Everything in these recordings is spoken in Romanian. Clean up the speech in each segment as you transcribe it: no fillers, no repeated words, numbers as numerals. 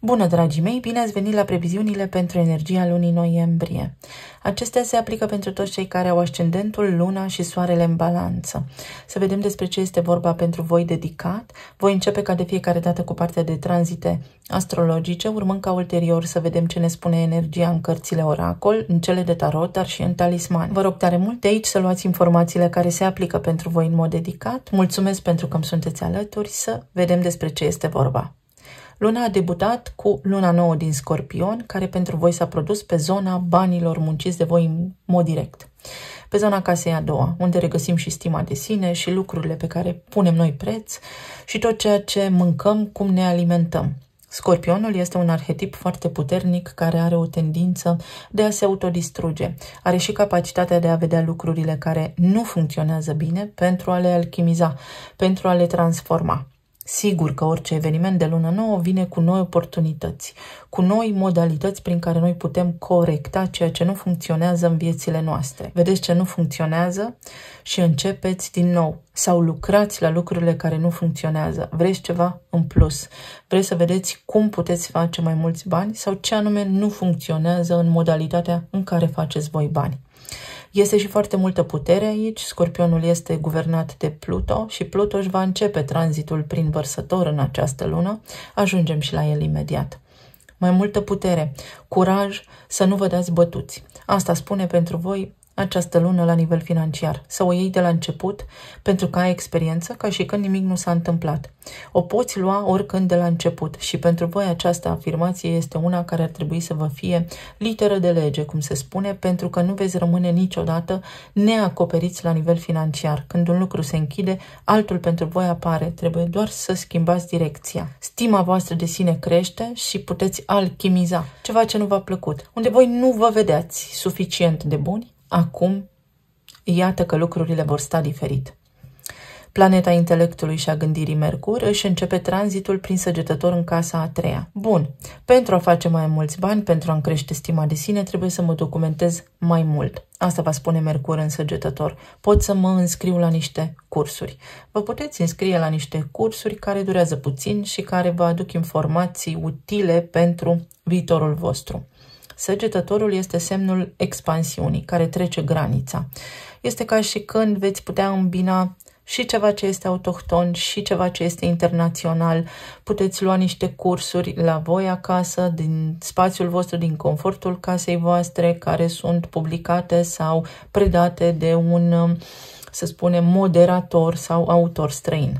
Bună, dragii mei! Bine ați venit la previziunile pentru energia lunii noiembrie. Acestea se aplică pentru toți cei care au ascendentul, luna și soarele în balanță. Să vedem despre ce este vorba pentru voi dedicat. Voi începe ca de fiecare dată cu partea de tranzite astrologice, urmând ca ulterior să vedem ce ne spune energia în cărțile oracol, în cele de tarot, dar și în talisman. Vă rog tare mult de aici să luați informațiile care se aplică pentru voi în mod dedicat. Mulțumesc pentru că îmi sunteți alături, să vedem despre ce este vorba. Luna a debutat cu luna nouă din Scorpion, care pentru voi s-a produs pe zona banilor munciți de voi în mod direct. Pe zona casei a doua, unde regăsim și stima de sine și lucrurile pe care punem noi preț și tot ceea ce mâncăm, cum ne alimentăm. Scorpionul este un arhetip foarte puternic care are o tendință de a se autodistruge. Are și capacitatea de a vedea lucrurile care nu funcționează bine pentru a le alchimiza, pentru a le transforma. Sigur că orice eveniment de lună nouă vine cu noi oportunități, cu noi modalități prin care noi putem corecta ceea ce nu funcționează în viețile noastre. Vedeți ce nu funcționează și începeți din nou sau lucrați la lucrurile care nu funcționează. Vreți ceva în plus, vreți să vedeți cum puteți face mai mulți bani sau ce anume nu funcționează în modalitatea în care faceți voi bani. Este și foarte multă putere aici. Scorpionul este guvernat de Pluto și Pluto își va începe tranzitul prin Vărsător în această lună. Ajungem și la el imediat. Mai multă putere, curaj să nu vă dați bătuți. Asta spune pentru voi această lună la nivel financiar. Să o iei de la început pentru că ai experiență ca și când nimic nu s-a întâmplat. O poți lua oricând de la început și pentru voi această afirmație este una care ar trebui să vă fie literă de lege, cum se spune, pentru că nu veți rămâne niciodată neacoperiți la nivel financiar. Când un lucru se închide, altul pentru voi apare. Trebuie doar să schimbați direcția. Stima voastră de sine crește și puteți alchimiza ceva ce nu v-a plăcut. Unde voi nu vă vedeați suficient de buni, acum, iată că lucrurile vor sta diferit. Planeta intelectului și a gândirii Mercur își începe tranzitul prin Săgetător în casa a treia. Bun, pentru a face mai mulți bani, pentru a-mi crește stima de sine, trebuie să mă documentez mai mult. Asta va spune Mercur în Săgetător. Pot să mă înscriu la niște cursuri. Vă puteți înscrie la niște cursuri care durează puțin și care vă aduc informații utile pentru viitorul vostru. Săgetătorul este semnul expansiunii, care trece granița. Este ca și când veți putea îmbina și ceva ce este autohton și ceva ce este internațional. Puteți lua niște cursuri la voi acasă, din spațiul vostru, din confortul casei voastre, care sunt publicate sau predate de un, să spunem, moderator sau autor străin.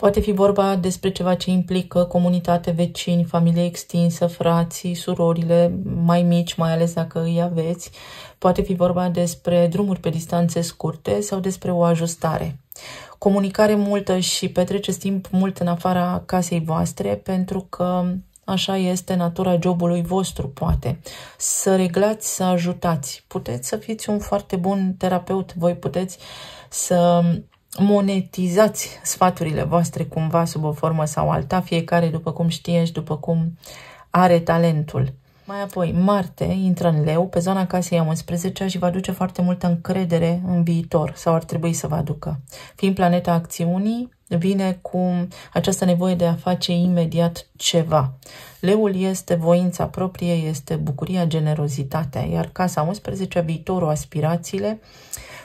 Poate fi vorba despre ceva ce implică comunitate, vecini, familie extinsă, frații, surorile mai mici, mai ales dacă îi aveți. Poate fi vorba despre drumuri pe distanțe scurte sau despre o ajustare. Comunicare multă și petreceți timp mult în afara casei voastre pentru că așa este natura jobului vostru, poate. Să reglați, să ajutați. Puteți să fiți un foarte bun terapeut. Voi puteți să monetizați sfaturile voastre cumva sub o formă sau alta, fiecare după cum știe și după cum are talentul. Mai apoi, Marte intră în Leu pe zona casei a 11-a și va aduce foarte multă încredere în viitor, sau ar trebui să vă aducă. Fiind planeta acțiunii, vine cu această nevoie de a face imediat ceva. Leul este voința proprie, este bucuria, generozitatea, iar casa 11-a, viitorul, aspirațiile.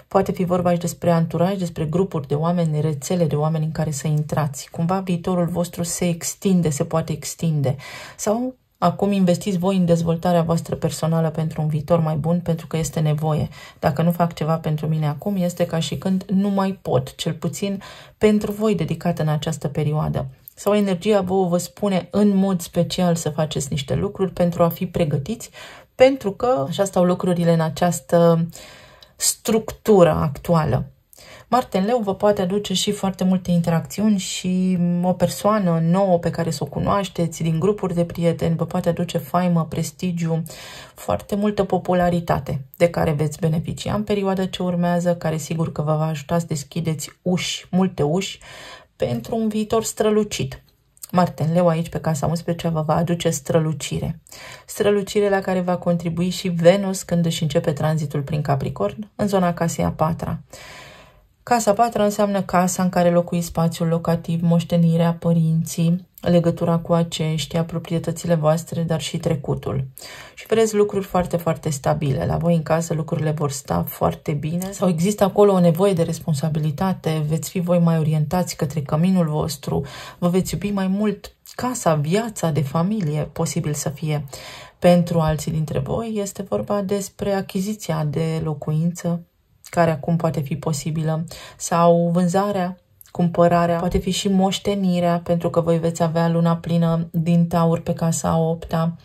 Poate fi vorba și despre anturaj, despre grupuri de oameni, rețele de oameni în care să intrați. Cumva viitorul vostru se extinde, se poate extinde. Sau acum investiți voi în dezvoltarea voastră personală pentru un viitor mai bun, pentru că este nevoie. Dacă nu fac ceva pentru mine acum, este ca și când nu mai pot, cel puțin pentru voi dedicat în această perioadă. Sau energia vă spune în mod special să faceți niște lucruri pentru a fi pregătiți, pentru că așa stau lucrurile în această structură actuală. Marte în Leu vă poate aduce și foarte multe interacțiuni și o persoană nouă pe care să o cunoașteți din grupuri de prieteni vă poate aduce faimă, prestigiu, foarte multă popularitate de care veți beneficia în perioada ce urmează, care sigur că vă va ajuta să deschideți uși, multe uși, pentru un viitor strălucit. Marte în Leu aici pe casa 11 vă va aduce strălucire. Strălucire la care va contribui și Venus când își începe tranzitul prin Capricorn în zona casei a 4-a. Casa 4 înseamnă casa în care locuiți, spațiul locativ, moștenirea, părinții, legătura cu aceștia, proprietățile voastre, dar și trecutul. Și vedeți lucruri foarte, foarte stabile. La voi în casă lucrurile vor sta foarte bine sau există acolo o nevoie de responsabilitate, veți fi voi mai orientați către căminul vostru, vă veți iubi mai mult casa, viața de familie, posibil să fie. Pentru alții dintre voi este vorba despre achiziția de locuință, care acum poate fi posibilă, sau vânzarea, cumpărarea, poate fi și moștenirea, pentru că voi veți avea luna plină din Taur pe casa a 8-a.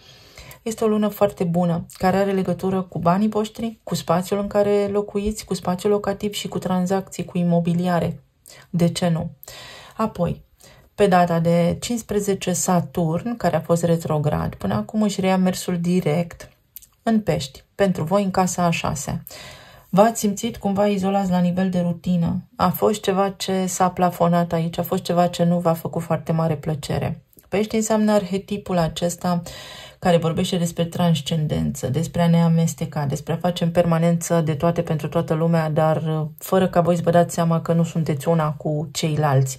Este o lună foarte bună, care are legătură cu banii voștri, cu spațiul în care locuiți, cu spațiul locativ și cu tranzacții, cu imobiliare. De ce nu? Apoi, pe data de 15 Saturn, care a fost retrograd, până acum își reia mersul direct în Pești, pentru voi în casa a 6-a. V-ați simțit cumva izolați la nivel de rutină. A fost ceva ce s-a plafonat aici, a fost ceva ce nu v-a făcut foarte mare plăcere. Pești înseamnă arhetipul acesta care vorbește despre transcendență, despre a ne amesteca, despre a face în permanență de toate pentru toată lumea, dar fără ca voi să vă dați seama că nu sunteți una cu ceilalți.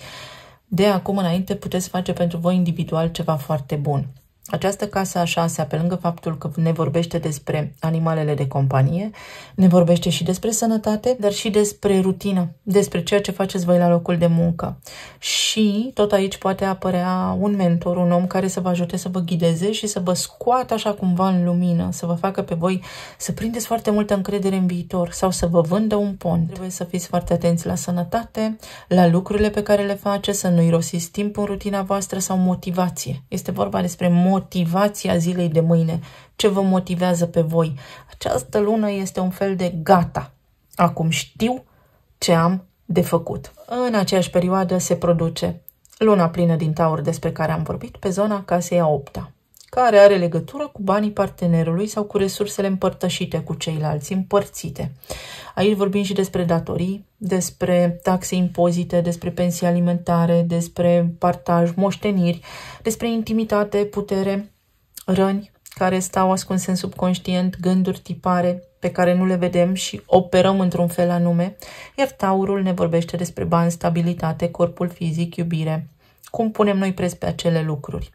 De acum înainte puteți face pentru voi individual ceva foarte bun. Această casă a 6-a, pe lângă faptul că ne vorbește despre animalele de companie, ne vorbește și despre sănătate, dar și despre rutină, despre ceea ce faceți voi la locul de muncă. Și tot aici poate apărea un mentor, un om care să vă ajute să vă ghideze și să vă scoată așa cumva în lumină, să vă facă pe voi să prindeți foarte multă încredere în viitor sau să vă vândă un pont. Trebuie să fiți foarte atenți la sănătate, la lucrurile pe care le faceți, să nu irosiți timp în rutina voastră sau motivație. Este vorba despre motivația zilei de mâine. Ce vă motivează pe voi? Această lună este un fel de gata. Acum știu ce am de făcut. În aceeași perioadă se produce luna plină din Taur despre care am vorbit pe zona casei a 8-a, care are legătură cu banii partenerului sau cu resursele împărtășite cu ceilalți, împărțite. Aici vorbim și despre datorii, despre taxe, impozite, despre pensii alimentare, despre partaj, moșteniri, despre intimitate, putere, răni care stau ascunse în subconștient, gânduri, tipare pe care nu le vedem și operăm într-un fel anume, iar Taurul ne vorbește despre bani, stabilitate, corpul fizic, iubire. Cum punem noi preț pe acele lucruri?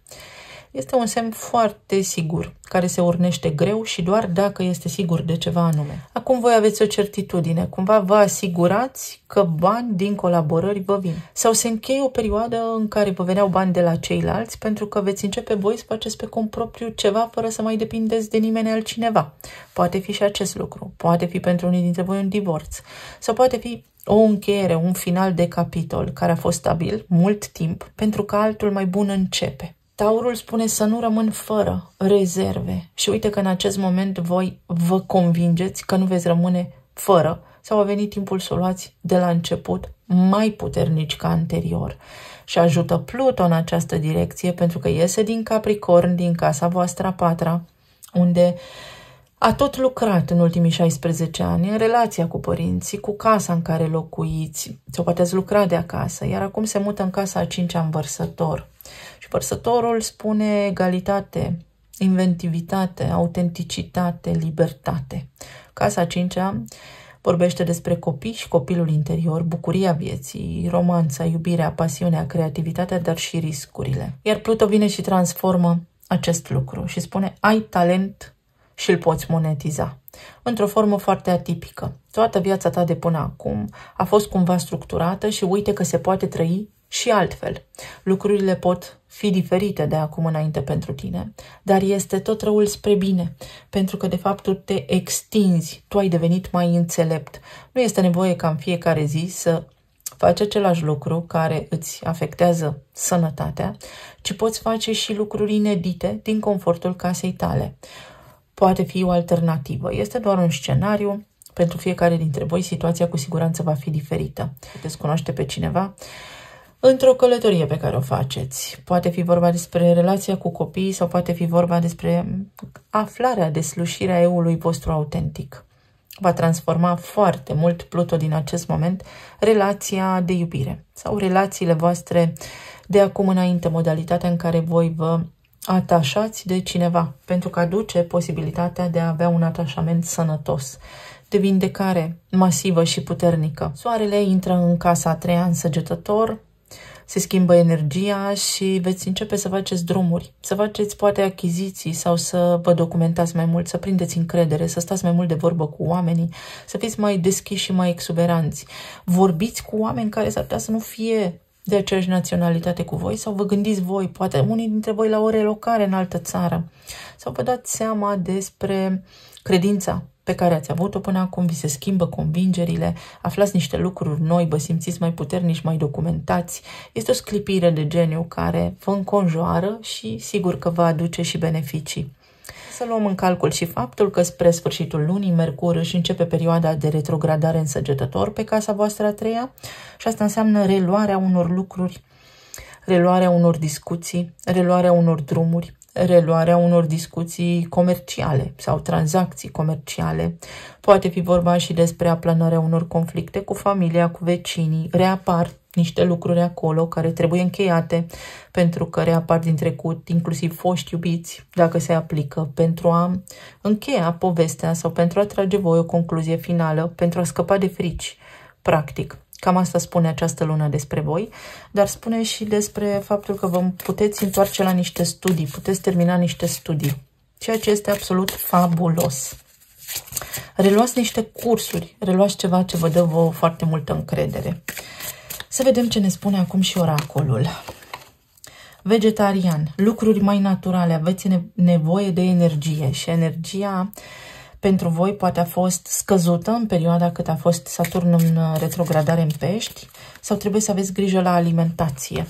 Este un semn foarte sigur, care se urnește greu și doar dacă este sigur de ceva anume. Acum voi aveți o certitudine, cumva vă asigurați că bani din colaborări vă vin. Sau se încheie o perioadă în care vă veneau bani de la ceilalți pentru că veți începe voi să faceți pe cont propriu ceva fără să mai depindeți de nimeni altcineva. Poate fi și acest lucru, poate fi pentru unii dintre voi un divorț sau poate fi o încheiere, un final de capitol care a fost stabil mult timp pentru că altul mai bun începe. Taurul spune să nu rămân fără rezerve și uite că în acest moment voi vă convingeți că nu veți rămâne fără sau a venit timpul să o luați de la început mai puternici ca anterior. Și ajută Pluto în această direcție pentru că iese din Capricorn, din casa voastră a 4-a, unde a tot lucrat în ultimii 16 ani în relația cu părinții, cu casa în care locuiți, sau poate ați lucrat de acasă, iar acum se mută în casa a 5-a în Vărsător. Și Vărsătorul spune egalitate, inventivitate, autenticitate, libertate. Casa a 5-a vorbește despre copii și copilul interior, bucuria vieții, romanța, iubirea, pasiunea, creativitatea, dar și riscurile. Iar Pluto vine și transformă acest lucru și spune ai talent și îl poți monetiza. Într-o formă foarte atipică. Toată viața ta de până acum a fost cumva structurată și uite că se poate trăi și altfel. Lucrurile pot fi diferite de acum înainte pentru tine, dar este tot răul spre bine, pentru că de fapt tu te extinzi, tu ai devenit mai înțelept. Nu este nevoie ca în fiecare zi să faci același lucru care îți afectează sănătatea, ci poți face și lucruri inedite din confortul casei tale. Poate fi o alternativă. Este doar un scenariu. Pentru fiecare dintre voi, situația cu siguranță va fi diferită. Puteți cunoaște pe cineva într-o călătorie pe care o faceți. Poate fi vorba despre relația cu copiii sau poate fi vorba despre aflarea, deslușirea eului vostru autentic. Va transforma foarte mult Pluto din acest moment relația de iubire sau relațiile voastre de acum înainte, modalitatea în care voi vă atașați de cineva, pentru că aduce posibilitatea de a avea un atașament sănătos, de vindecare masivă și puternică. Soarele intră în casa a 3-a în Săgetător, se schimbă energia și veți începe să faceți drumuri, să faceți poate achiziții sau să vă documentați mai mult, să prindeți încredere, să stați mai mult de vorbă cu oamenii, să fiți mai deschiși și mai exuberanți. Vorbiți cu oameni care s-ar putea să nu fie de aceeași naționalitate cu voi sau vă gândiți voi, poate unii dintre voi la o relocare în altă țară sau vă dați seama despre credința pe care ați avut-o până acum, vi se schimbă convingerile, aflați niște lucruri noi, vă simțiți mai puternici, mai documentați. Este o sclipire de geniu care vă înconjoară și sigur că va aduce și beneficii. Să luăm în calcul și faptul că spre sfârșitul lunii Mercur își începe perioada de retrogradare în Săgetător pe casa voastră a treia și asta înseamnă reluarea unor lucruri, reluarea unor discuții, reluarea unor drumuri, reluarea unor discuții comerciale sau tranzacții comerciale. Poate fi vorba și despre aplanarea unor conflicte cu familia, cu vecinii. Reapar niște lucruri acolo care trebuie încheiate pentru că reapar din trecut, inclusiv foști iubiți, dacă se aplică, pentru a încheia povestea sau pentru a trage voi o concluzie finală, pentru a scăpa de frici, practic. Cam asta spune această lună despre voi, dar spune și despre faptul că vă puteți întoarce la niște studii, puteți termina niște studii, ceea ce este absolut fabulos. Reluați niște cursuri, reluați ceva ce vă dă vouă foarte multă încredere. Să vedem ce ne spune acum și oracolul. Vegetarian, lucruri mai naturale, aveți nevoie de energie și energia pentru voi poate a fost scăzută în perioada cât a fost Saturn în retrogradare în Pești sau trebuie să aveți grijă la alimentație,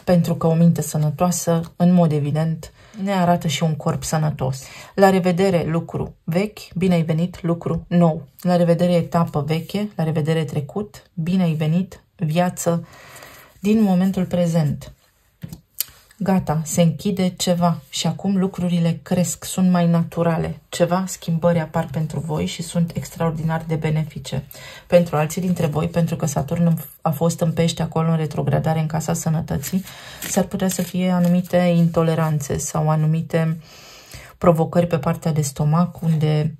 pentru că o minte sănătoasă, în mod evident, ne arată și un corp sănătos. La revedere, lucru vechi, bine ai venit, lucru nou. La revedere, etapă veche, la revedere, trecut, bine ai venit, viață din momentul prezent. Gata, se închide ceva și acum lucrurile cresc, sunt mai naturale. Ceva schimbări apar pentru voi și sunt extraordinar de benefice. Pentru alții dintre voi, pentru că Saturn a fost în Pești acolo în retrogradare în casa sănătății, s-ar putea să fie anumite intoleranțe sau anumite provocări pe partea de stomac, unde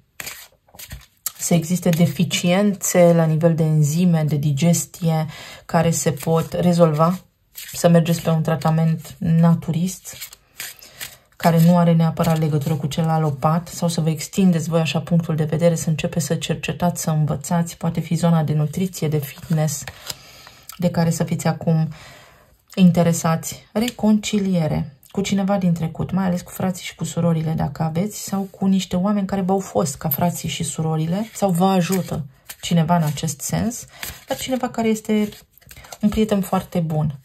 să existe deficiențe la nivel de enzime, de digestie, care se pot rezolva. Să mergeți pe un tratament naturist, care nu are neapărat legătură cu cel alopat, sau să vă extindeți voi așa punctul de vedere, să începeți să cercetați, să învățați, poate fi zona de nutriție, de fitness, de care să fiți acum interesați. Reconciliere cu cineva din trecut, mai ales cu frații și cu surorile, dacă aveți, sau cu niște oameni care v-au fost ca frații și surorile, sau vă ajută cineva în acest sens, dar cineva care este un prieten foarte bun.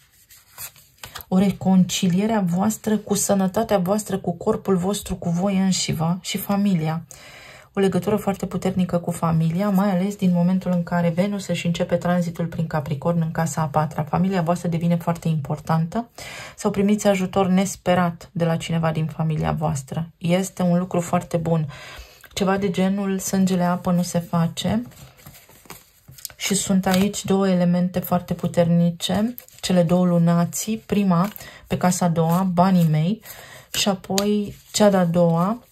O reconciliere a voastră cu sănătatea voastră, cu corpul vostru, cu voi înșivă și familia. O legătură foarte puternică cu familia, mai ales din momentul în care Venus își începe tranzitul prin Capricorn în casa a patra. Familia voastră devine foarte importantă sau primiți ajutor nesperat de la cineva din familia voastră. Este un lucru foarte bun. Ceva de genul sângele apă nu se face. Și sunt aici două elemente foarte puternice, cele două lunații, prima pe casa a doua, banii mei, și apoi cea de-a doua,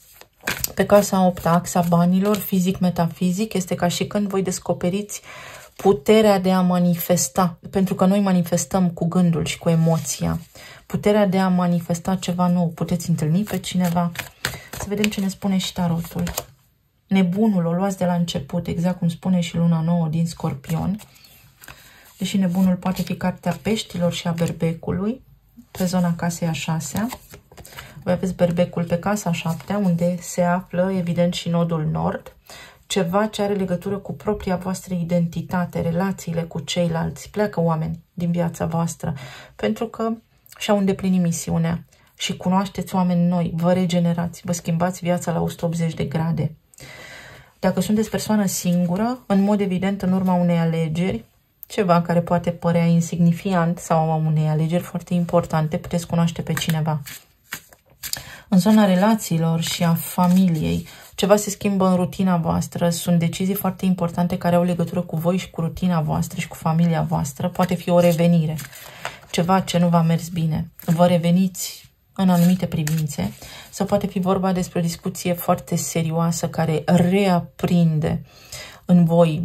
pe casa a opta, axa banilor, fizic-metafizic, este ca și când voi descoperiți puterea de a manifesta, pentru că noi manifestăm cu gândul și cu emoția, puterea de a manifesta ceva nou, puteți întâlni pe cineva, să vedem ce ne spune și tarotul. Nebunul o luați de la început, exact cum spune și luna nouă din Scorpion. Deși nebunul poate fi cartea peștilor și a berbecului, pe zona casei a șasea. Voi aveți berbecul pe casa a șaptea, unde se află, evident, și nodul nord. Ceva ce are legătură cu propria voastră identitate, relațiile cu ceilalți. Pleacă oameni din viața voastră, pentru că și-au îndeplinit misiunea. Și cunoașteți oameni noi, vă regenerați, vă schimbați viața la 180 de grade. Dacă sunteți persoană singură, în mod evident, în urma unei alegeri, ceva care poate părea insignifiant sau a unei alegeri foarte importante, puteți cunoaște pe cineva. În zona relațiilor și a familiei, ceva se schimbă în rutina voastră, sunt decizii foarte importante care au legătură cu voi și cu rutina voastră și cu familia voastră, poate fi o revenire, ceva ce nu v-a mers bine, vă reveniți în anumite privințe, sau poate fi vorba despre o discuție foarte serioasă care reaprinde în voi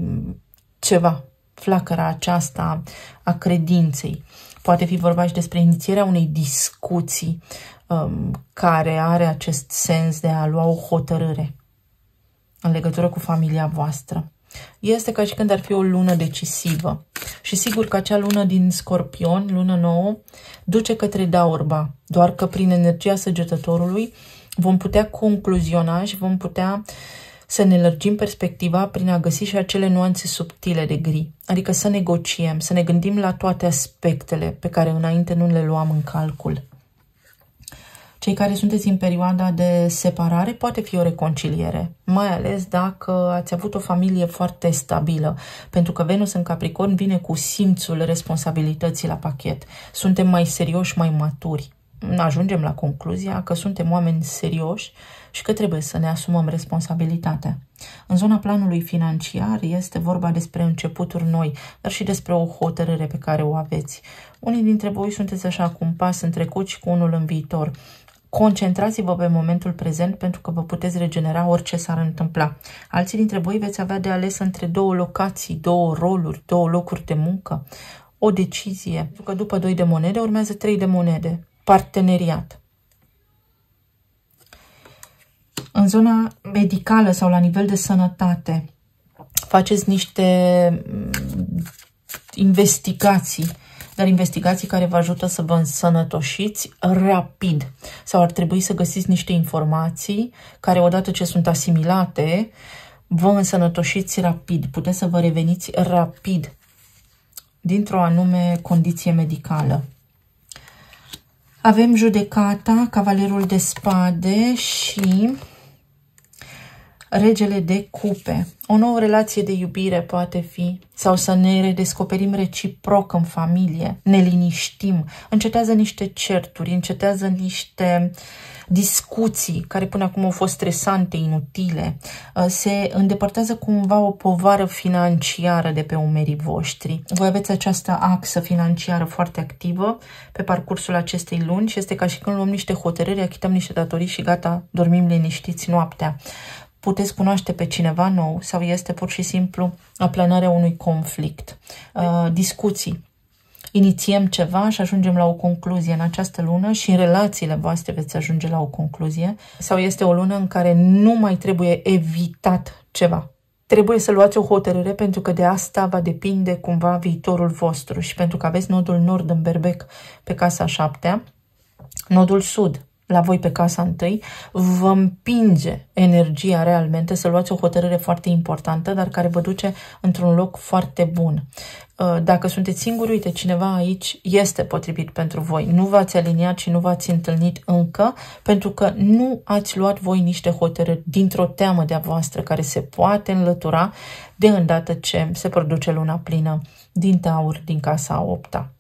ceva, flacăra aceasta a credinței. Poate fi vorba și despre inițierea unei discuții care are acest sens de a lua o hotărâre în legătură cu familia voastră. Este ca și când ar fi o lună decisivă. Și sigur că acea lună din Scorpion, lună nouă, duce către Daurba. Doar că prin energia Săgetătorului vom putea concluziona și vom putea să ne lărgim perspectiva prin a găsi și acele nuanțe subtile de gri. Adică să negociem, să ne gândim la toate aspectele pe care înainte nu le luam în calcul. Cei care sunteți în perioada de separare, poate fi o reconciliere, mai ales dacă ați avut o familie foarte stabilă, pentru că Venus în Capricorn vine cu simțul responsabilității la pachet. Suntem mai serioși, mai maturi. Ajungem la concluzia că suntem oameni serioși și că trebuie să ne asumăm responsabilitatea. În zona planului financiar este vorba despre începuturi noi, dar și despre o hotărâre pe care o aveți. Unii dintre voi sunteți așa cu un pas în trecut și cu unul în viitor. Concentrați-vă pe momentul prezent pentru că vă puteți regenera orice s-ar întâmpla. Alții dintre voi veți avea de ales între două locații, două roluri, două locuri de muncă, o decizie. Pentru că după 2 de monede urmează 3 de monede. Parteneriat. În zona medicală sau la nivel de sănătate, faceți niște investigații, dar investigații care vă ajută să vă însănătoșiți rapid. Sau ar trebui să găsiți niște informații care, odată ce sunt asimilate, vă însănătoșiți rapid. Puteți să vă reveniți rapid dintr-o anume condiție medicală. Avem judecata, cavalerul de spade și regele de cupe. O nouă relație de iubire poate fi, sau să ne redescoperim reciproc în familie, ne liniștim, încetează niște certuri, încetează niște discuții care până acum au fost stresante, inutile, se îndepărtează cumva o povară financiară de pe umerii voștri. Voi aveți această axă financiară foarte activă pe parcursul acestei luni și este ca și când luăm niște hotărâri, achităm niște datorii și gata, dormim liniștiți noaptea. Puteți cunoaște pe cineva nou sau este pur și simplu aplanarea unui conflict. Discuții. Inițiem ceva și ajungem la o concluzie în această lună și în relațiile voastre veți ajunge la o concluzie. Sau este o lună în care nu mai trebuie evitat ceva. Trebuie să luați o hotărâre pentru că de asta va depinde cumva viitorul vostru și pentru că aveți nodul nord în Berbec pe casa 7-a, nodul sud la voi pe casa 1, vă împinge energia realmente să luați o hotărâre foarte importantă, dar care vă duce într-un loc foarte bun. Dacă sunteți singuri, uite, cineva aici este potrivit pentru voi. Nu v-ați aliniat și nu v-ați întâlnit încă, pentru că nu ați luat voi niște hotărâri dintr-o teamă de-a voastră care se poate înlătura de îndată ce se produce luna plină din Taur, din casa 8-a.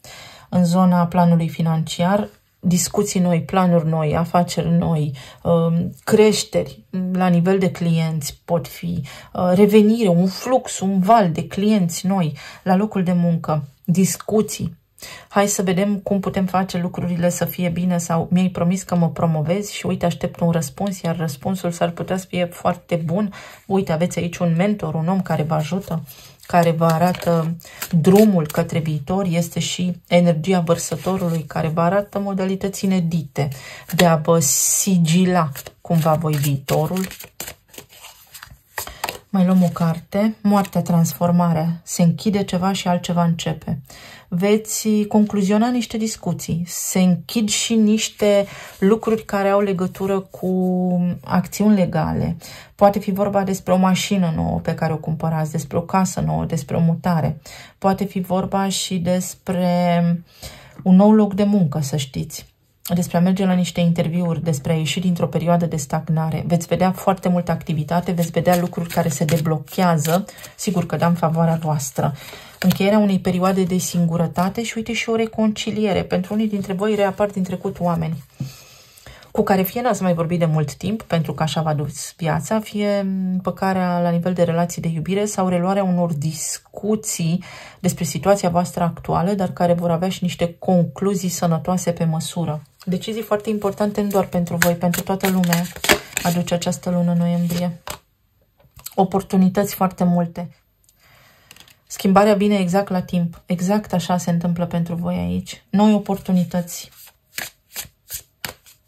În zona planului financiar, discuții noi, planuri noi, afaceri noi, creșteri la nivel de clienți pot fi, revenire, un flux, un val de clienți noi la locul de muncă, discuții. Hai să vedem cum putem face lucrurile să fie bine sau mi-ai promis că mă promovezi și uite aștept un răspuns, iar răspunsul s-ar putea să fie foarte bun. Uite, aveți aici un mentor, un om care vă ajută, care vă arată drumul către viitor, este și energia vărsătorului care vă arată modalități inedite de a vă sigila cumva voi viitorul. Mai luăm o carte, moartea, transformarea, se închide ceva și altceva începe. Veți concluziona niște discuții, se închid și niște lucruri care au legătură cu acțiuni legale. Poate fi vorba despre o mașină nouă pe care o cumpărați, despre o casă nouă, despre o mutare. Poate fi vorba și despre un nou loc de muncă, să știți. Despre a merge la niște interviuri, despre a ieși dintr-o perioadă de stagnare. Veți vedea foarte multă activitate, veți vedea lucruri care se deblochează, sigur că da în favoarea voastră. Încheierea unei perioade de singurătate și uite și o reconciliere. Pentru unii dintre voi reapar din trecut oameni cu care fie n-ați mai vorbit de mult timp, pentru că așa v-a dus viața, fie împăcarea la nivel de relații de iubire sau reluarea unor discuții despre situația voastră actuală, dar care vor avea și niște concluzii sănătoase pe măsură. Decizii foarte importante nu doar pentru voi, pentru toată lumea aduce această lună noiembrie. Oportunități foarte multe. Schimbarea vine exact la timp. Exact așa se întâmplă pentru voi aici. Noi oportunități.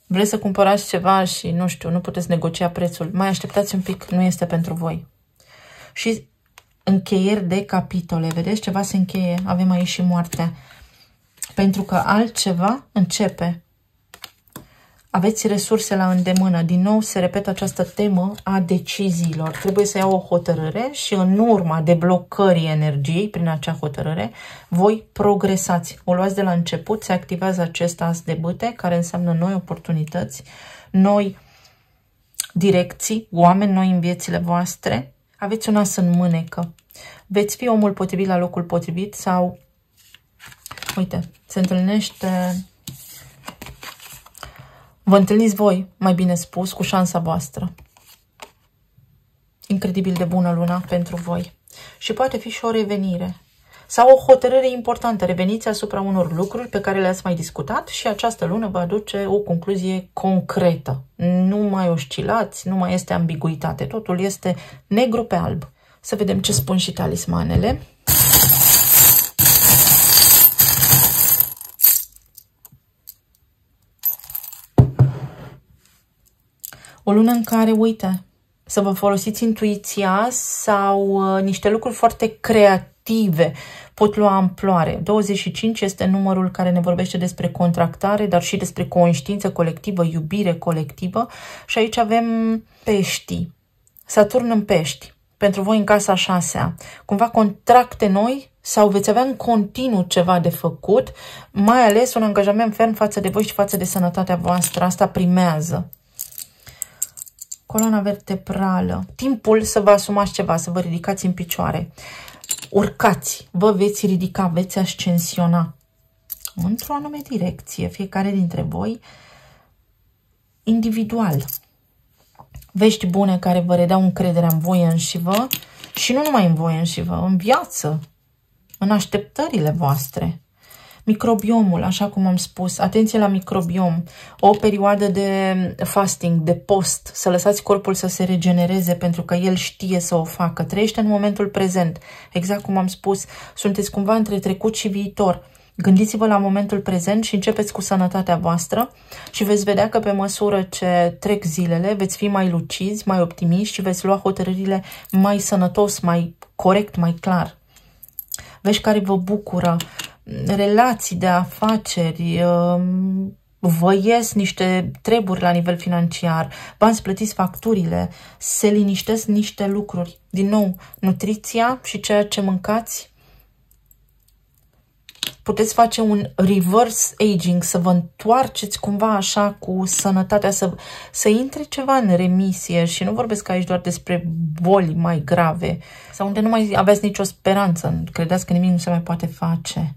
Vreți să cumpărați ceva și, nu știu, nu puteți negocia prețul. Mai așteptați un pic, nu este pentru voi. Și încheieri de capitole. Vedeți, ceva se încheie. Avem aici și moartea. Pentru că altceva începe. Aveți resurse la îndemână. Din nou se repetă această temă a deciziilor. Trebuie să iau o hotărâre și în urma deblocării energiei prin acea hotărâre, voi progresați. O luați de la început, se activează acest as de bâte, care înseamnă noi oportunități, noi direcții, oameni noi în viețile voastre. Aveți un as în mânecă. Veți fi omul potrivit la locul potrivit sau, uite, se întâlnește... Vă întâlniți voi, mai bine spus, cu șansa voastră. Incredibil de bună luna pentru voi. Și poate fi și o revenire. Sau o hotărâre importantă. Reveniți asupra unor lucruri pe care le-ați mai discutat și această lună va aduce o concluzie concretă. Nu mai oscilați, nu mai este ambiguitate. Totul este negru pe alb. Să vedem ce spun și talismanele. O lună în care, uite, să vă folosiți intuiția sau niște lucruri foarte creative pot lua amploare. 25 este numărul care ne vorbește despre contractare, dar și despre conștiință colectivă, iubire colectivă. Și aici avem peștii. Saturn în pești. Pentru voi în casa 6-a. Cumva contracte noi sau veți avea în continuu ceva de făcut, mai ales un angajament ferm față de voi și față de sănătatea voastră. Asta primează. Coloana vertebrală. Timpul să vă asumați ceva, să vă ridicați în picioare. Urcați, vă veți ridica, veți ascensiona într-o anume direcție, fiecare dintre voi individual. Vești bune care vă redau încrederea în voi înșivă și nu numai în voi înșivă, în viață, în așteptările voastre. Microbiomul, așa cum am spus, atenție la microbiom, o perioadă de fasting, de post, să lăsați corpul să se regenereze pentru că el știe să o facă, trăiește în momentul prezent, exact cum am spus, sunteți cumva între trecut și viitor. Gândiți-vă la momentul prezent și începeți cu sănătatea voastră și veți vedea că pe măsură ce trec zilele veți fi mai lucizi, mai optimiști și veți lua hotărârile mai sănătos, mai corect, mai clar. Vești care vă bucură, relații de afaceri, vă ies niște treburi la nivel financiar, v-ați plătit facturile, se liniștesc niște lucruri. Din nou, nutriția și ceea ce mâncați, puteți face un reverse aging, să vă întoarceți cumva așa cu sănătatea, să intre ceva în remisie și nu vorbesc aici doar despre boli mai grave sau unde nu mai aveți nicio speranță, credeți că nimic nu se mai poate face.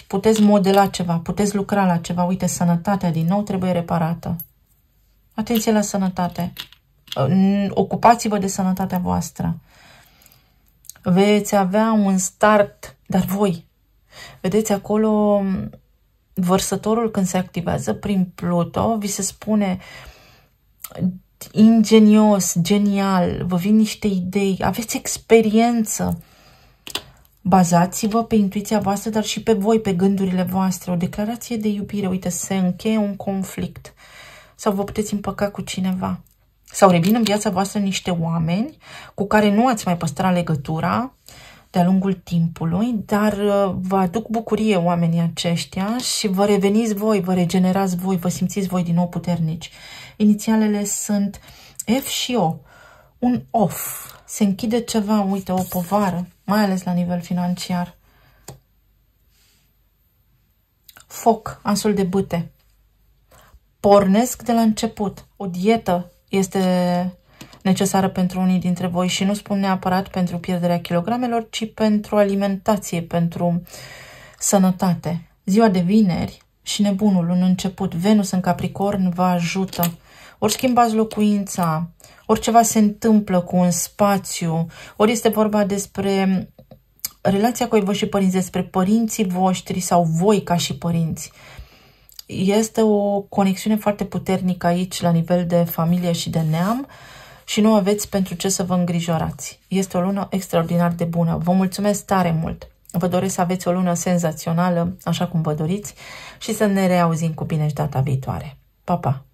Puteți modela ceva, puteți lucra la ceva. Uite, sănătatea din nou trebuie reparată. Atenție la sănătate. Ocupați-vă de sănătatea voastră. Veți avea un start, dar voi. Vedeți acolo vărsătorul când se activează prin Pluto, vi se spune ingenios, genial, vă vin niște idei, aveți experiență. Bazați-vă pe intuiția voastră, dar și pe voi, pe gândurile voastre. O declarație de iubire. Uite, se încheie un conflict. Sau vă puteți împăca cu cineva. Sau revin în viața voastră niște oameni cu care nu ați mai păstrat legătura de-a lungul timpului, dar vă aduc bucurie oamenii aceștia și vă reveniți voi, vă regenerați voi, vă simțiți voi din nou puternici. Inițialele sunt F și O. Un off. Se închide ceva, uite, o povară, mai ales la nivel financiar. Foc, asul de bâte. Pornesc de la început. O dietă este necesară pentru unii dintre voi și nu spun neapărat pentru pierderea kilogramelor, ci pentru alimentație, pentru sănătate. Ziua de vineri și nebunul, un început. Venus în Capricorn vă ajută. Ori schimbați locuința, ori ceva se întâmplă cu un spațiu, ori este vorba despre relația cu ai voștri părinți, despre părinții voștri sau voi ca și părinți. Este o conexiune foarte puternică aici la nivel de familie și de neam și nu aveți pentru ce să vă îngrijorați. Este o lună extraordinar de bună. Vă mulțumesc tare mult! Vă doresc să aveți o lună senzațională, așa cum vă doriți, și să ne reauzim cu bine și data viitoare. Pa, pa!